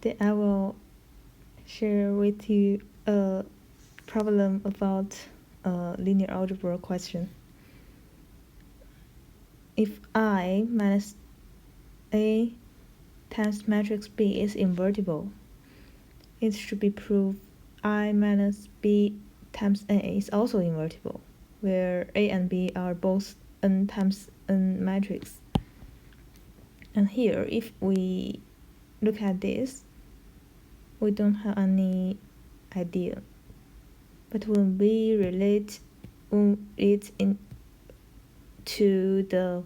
Then I will share with you a problem about a linear algebra question. If I minus A times matrix B is invertible, it should be proved I minus B times A is also invertible, where A and B are both n times n matrix. And here, if we look at this, we don't have any idea. But when we relate it into the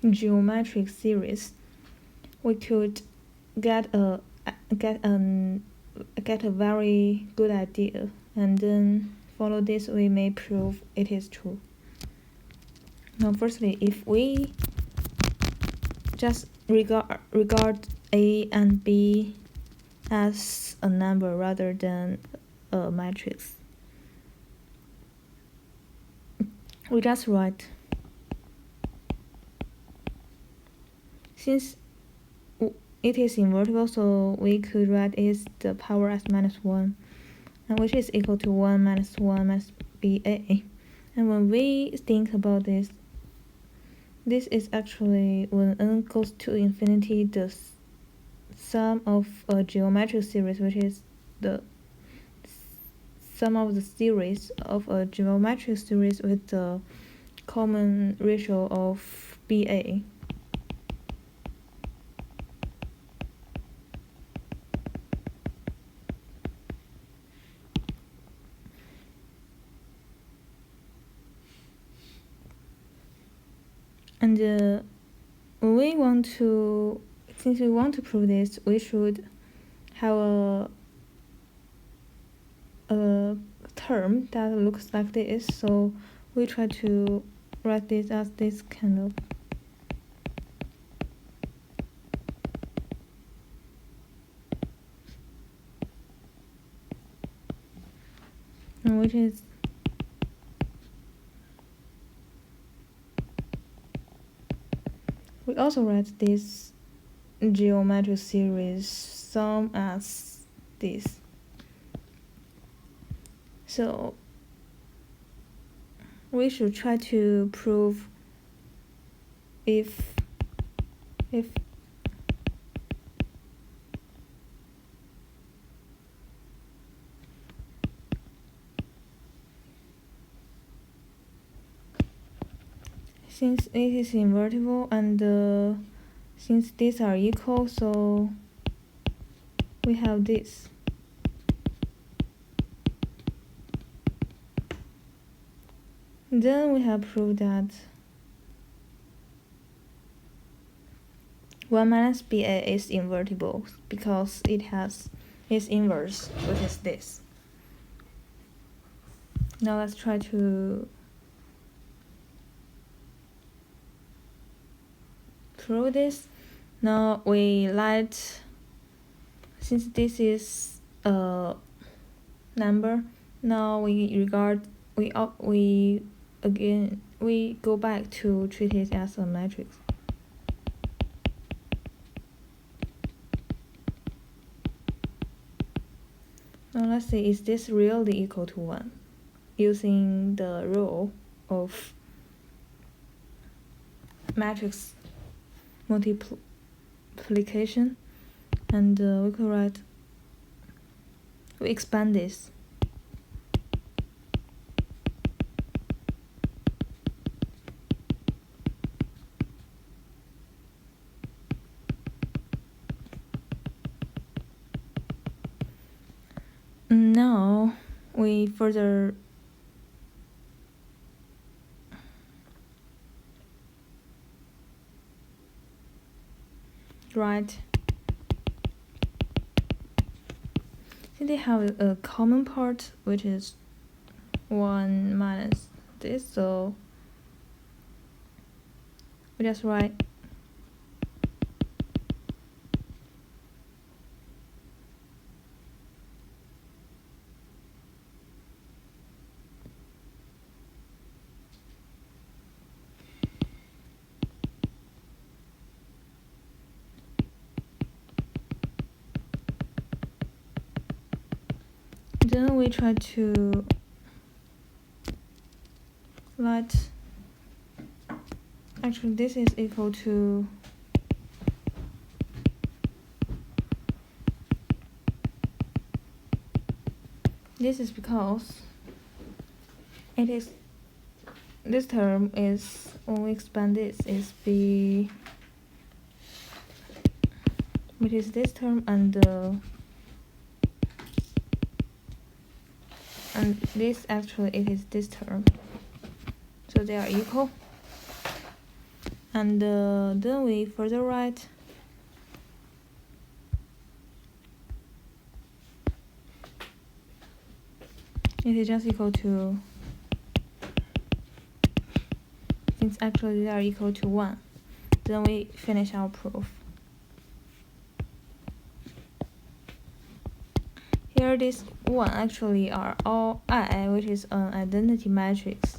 geometric series, we could get a very good idea, and then follow this we may prove it is true. Now firstly, if we just regard A and B as a number rather than a matrix, we just write, since it is invertible, so we could write it the power as -1, and which is equal to 1 minus 1 minus BA. And when we think about this is actually when n goes to infinity, the sum of a geometric series, which is the sum of the series of a geometric series with the common ratio of BA. And when we want to, since we want to prove this, we should have a term that looks like this. So we try to write this as this kind of. Which is we also write this geometric series sum as this. So we should try to prove if since it is invertible and since these are equal, so we have this. Then we have proved that 1 minus BA is invertible because it has its inverse, which is this. Now let's try to prove this. Now we let, since this is a number, now we go back to treat it as a matrix. Now let's see, is this really equal to 1? Using the rule of matrix multiplication, and we could write, we expand this. Now we further write, since they have a common part, which is 1 minus this, so we just write Then we try to let, actually this is equal to this is because it is, this term is, when we expand this, is b, which is this term, and this actually it is this term, so they are equal. And then we further write it is just equal to, since actually they are equal to 1, then we finish our proof. Here this 1 actually are all I, which is an identity matrix.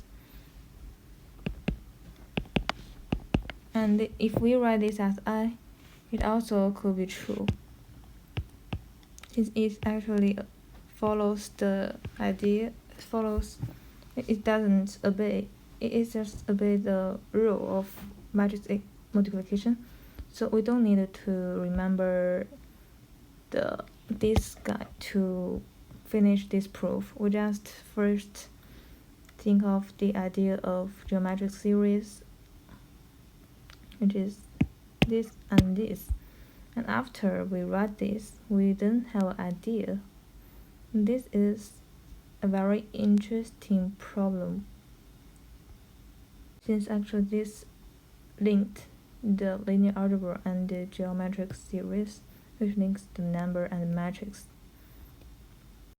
And if we write this as I, it also could be true, since it actually follows the idea, it doesn't obey, it is just obey the rule of matrix multiplication. So we don't need to remember this guy to finish this proof. We just first think of the idea of geometric series, which is this and this, and after we write this, we then have an idea. This is a very interesting problem, since actually this linked the linear algebra and the geometric series, which links the number and the matrix.